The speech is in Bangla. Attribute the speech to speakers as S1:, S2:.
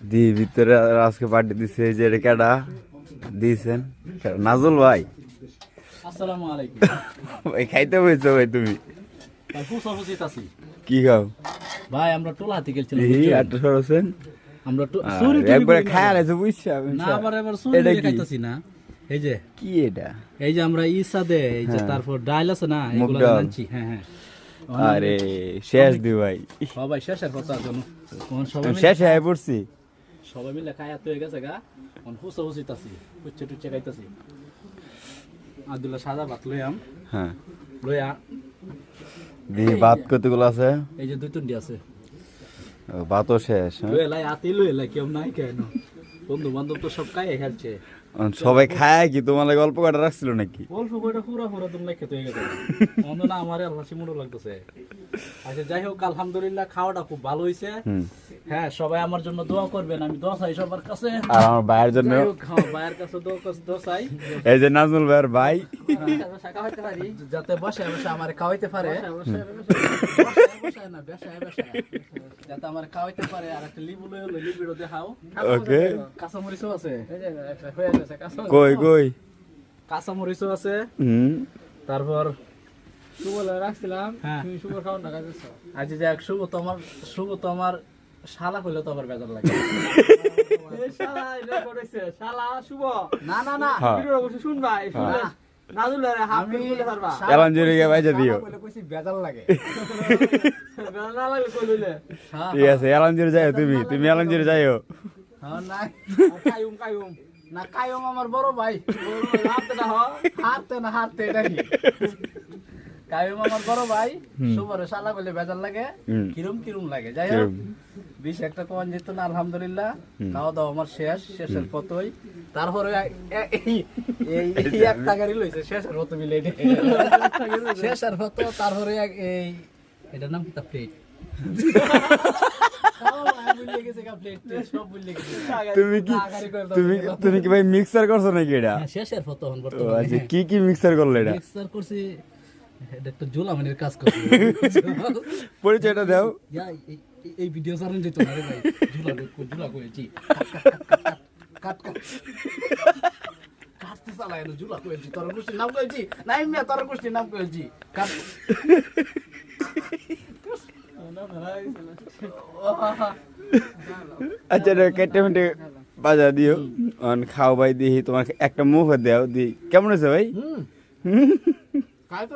S1: দি ভিতরে আজকে পার্টি দিছে যে এটা কেডা দিয়েছেন নাজুল ভাই।
S2: আসসালামু আলাইকুম
S1: ভাই খাইতে বইছো ভাই তুমি?
S2: ভাই খুশি আছি।
S1: কি খাও
S2: ভাই আমরা টোলা হাতে গেছিলাম।
S1: এই 18
S2: আমরা
S1: চুরি একবার খায়া লাইছো বুঝছো?
S2: না আবার চুরি খাইতাছি না। এই যে
S1: কি এটা?
S2: এই যে আমরা ইসা দে এই যে তারপর ডাল আছে না এগুলো আনছি। হ্যাঁ হ্যাঁ
S1: আরে শেষ দি ভাই
S2: সবাই শেষের কথা জানো। কোন সবাই
S1: শেষ হয়ে পড়ছি।
S2: সবাই মিলে খায়া তো হয়ে গেছে গা। কোন খুশি আছি। টুচ্ছে খাইতাছি। আব্দুল্লাহ সাদা ভাত লইয়াম।
S1: হ্যাঁ
S2: লইয়া
S1: দি ভাত কতগুলো আছে?
S2: এই যে দুই তিনটি আছে।
S1: ভাতও শেষ।
S2: লইয়া লাই আতি লইয়া কেউ নাই কেন? বন্ধু বান্ধব তো সব খাই খেলছে।
S1: সবাই খায় কি তোমার লাগে অল্প কটা রাখছিল নাকি?
S2: অল্প কয়টা পুরা তুমি খেতে হয়ে গেছে। অন্য না আমার হাসি মুড়ো লাগতেছে। আচ্ছা যাই হোক আলহামদুলিল্লাহ খাওয়াটা খুব ভালো হয়েছে। হ্যাঁ সবাই আমার জন্য দোয়া করবেন। আমি দোয়া চাই সবার কাছে।
S1: আর আমার ভাইয়ের জন্য
S2: ভাইয়ের কাছে দোয়া চাই।
S1: এই যে নাজমুল ভাইয়ের ভাই
S2: যাতে বসে বসে আমার খাওয়াইতে পারে। যাতে আমার খাওয়াইতে পারে। আর একটা লিবু লইলো লিবুড়ো দেখাও।
S1: ওকে
S2: কাঁচামরিচও আছে।
S1: কই কই
S2: কাঁচামরিচও আছে। তারপর রাখছিলাম। শুভ খাওয়ান না কাছে। আজ দেখ শুভ তো আমার শালা কইলে তো আবার বেজার লাগে। শালা এটা করেছে শালা শুভ। না না না ভিডিও বসে শুনবা শুনলে নাজুলের আমি পারবা।
S1: এলান জুরিকে বাইজা দিও।
S2: কইলে কইছি বেজার লাগে। বেজার না লাগলে কইলে।
S1: ঠিক আছে এলান জুরি যাও তুমি এলান জুরি যাও।
S2: হ্যাঁ না কায়ুম না কায়ুম আমার বড় ভাই। হাতে না হাতে এটা কি? কায়ুম আমার বড় ভাই। সুবরে শালা কইলে বেজার লাগে। কিরম লাগে। যাই হোক বিশ একটা কোন যেত না আলহামদুলিল্লাহ। খাওয়া দাওয়া আমার শেষের পথই। তারপরে এই এক টাকারই লইছে শেষের পথ মিলে শেষের পথ। তারপরে এই এটার নাম কি? তা প্লেট।
S1: তুমি কি ভাই মিক্সার করছো নাকি এটা?
S2: শেষের ফটো
S1: আচ্ছা কি কি মিক্সার করলে এটা?
S2: মিক্সার করছি। এটা একটা জুলামানের কাজ করছি।
S1: পরিচয়টা দাও।
S2: এই ভিডিও চালান যেত না রে ভাই। জুলা করেছি কাটতে চালাই না জুলা করেছি। তোর গোষ্ঠীর নাম করেছি নাই মিয়া তোর গোষ্ঠীর নাম করেছি কাট।
S1: আচ্ছা কেটে মেটে বাজা দিও খাও ভাই দিহি তোমার একটা মুখ দেও দি কেমন আছে ভাই?
S2: কাই তো